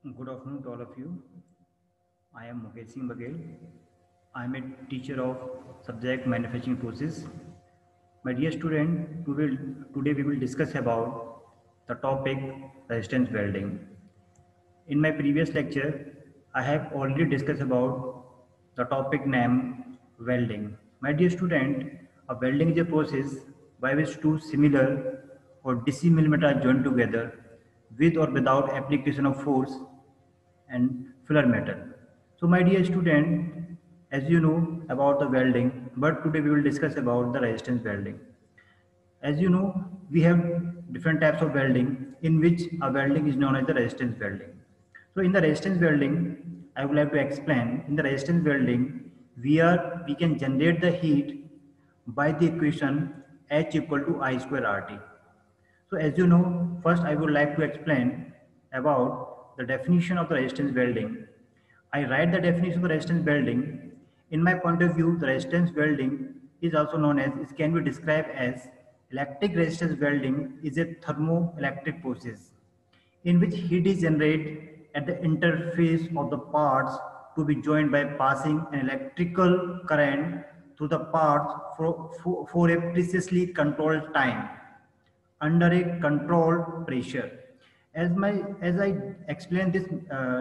Good afternoon to all of you. I am Mukesh Singh Baghel. I am a teacher of subject manufacturing process. My dear student, today we will discuss about the topic resistance welding. In my previous lecture, I have already discussed about the topic name welding. My dear student, a welding is a process by which two similar or dissimilar are joined together with or without application of force and filler metal. So my dear student, as you know about the welding, but today we will discuss about the resistance welding. As you know, we have different types of welding in which a welding is known as the resistance welding. So in the resistance welding, I would like to explain in the resistance welding, we can generate the heat by the equation H equal to I square RT. So as you know, first I would like to explain about the definition of the resistance welding. I write the definition of the resistance welding. In my point of view, the resistance welding is also known as, it can be described as electric resistance welding is a thermoelectric process in which heat is generated at the interface of the parts to be joined by passing an electrical current through the parts for a precisely controlled time under a controlled pressure. As I explain this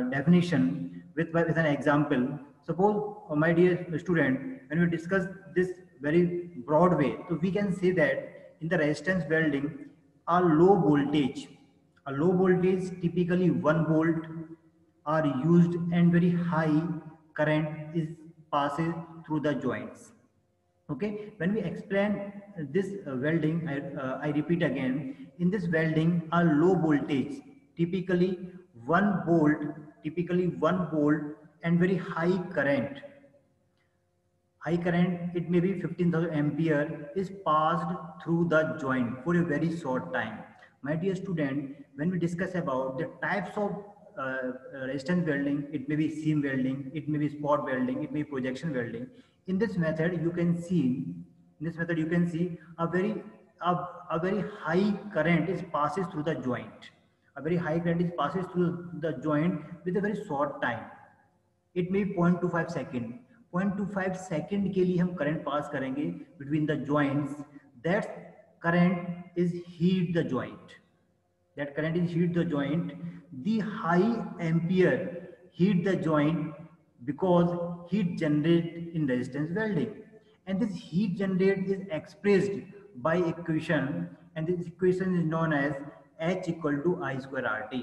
definition with an example, suppose my dear student, when we discuss this very broad way, so we can say that in the resistance welding, a low voltage, typically 1 volt, are used and very high current is passes through the joints. Okay, when we explain this welding, I repeat again, in this welding, a low voltage, typically 1 volt, typically 1 volt, and very high current, it may be 15,000 ampere, is passed through the joint for a very short time. My dear student, when we discuss about the types of resistance welding, it may be seam welding, it may be spot welding, it may be projection welding. In this method, you can see, a very high current is passes through the joint. A very high current is passes through the joint with a very short time. It may 0.25 second 0.25 second के लिए हम current pass करेंगे between the joints that current is heat the joint the high ampere heat the joint because heat generated in resistance welding, and this heat generated is expressed by equation, and this equation is known as H equal to I square RT.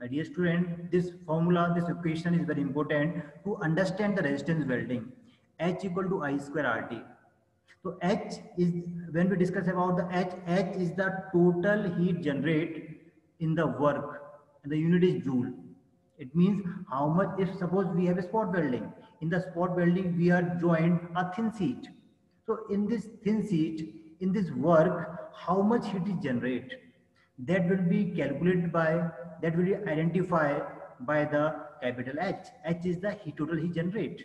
My dear student, this formula, this equation is very important to understand the resistance welding. H equal to I square RT. So H is, when we discuss about the H is the total heat generated in the work, and the unit is joule. It means how much, if suppose we have a spot welding, in the spot welding we are joined a thin sheet. So in this thin sheet, in this work, how much heat is generated? That will be calculated by, that will be identified by the capital H. H is the total heat generate,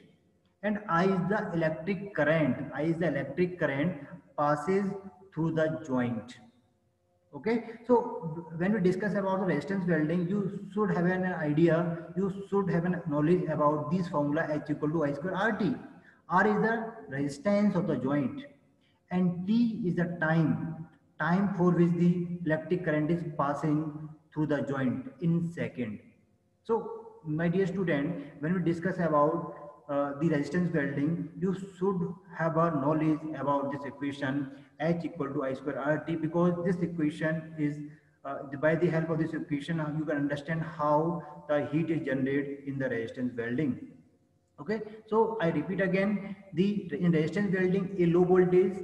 and I is the electric current. I is the electric current passes through the joint. Okay, so when we discuss about the resistance welding, you should have an idea, you should have a knowledge about this formula H equal to I square RT. R is the resistance of the joint, and T is the time for which the electric current is passing through the joint in second. So my dear student, when we discuss about the resistance welding, you should have a knowledge about this equation H equal to I square RT, because this equation is by the help of this equation you can understand how the heat is generated in the resistance welding. Okay, so I repeat again, in resistance welding, a low voltage,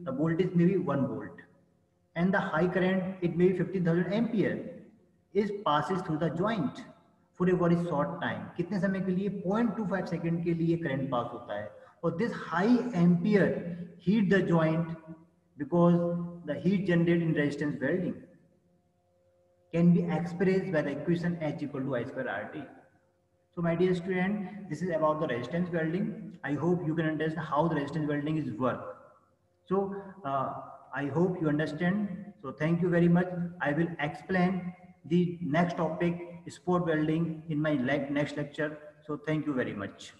the voltage may be 1 volt, and the high current, it may be 15,000 ampere, is passes through the joint for a very short time. कितने समय के लिए? 0.25 second के लिए current pass होता है, और this high ampere heat the joint because the heat generated in resistance welding can be expressed by the equation H equal to I square RT. So my dear student, this is about the resistance welding. I hope you can understand how the resistance welding is work. So I hope you understand. So thank you very much. I will explain the next topic, spot welding, in my next lecture. So thank you very much.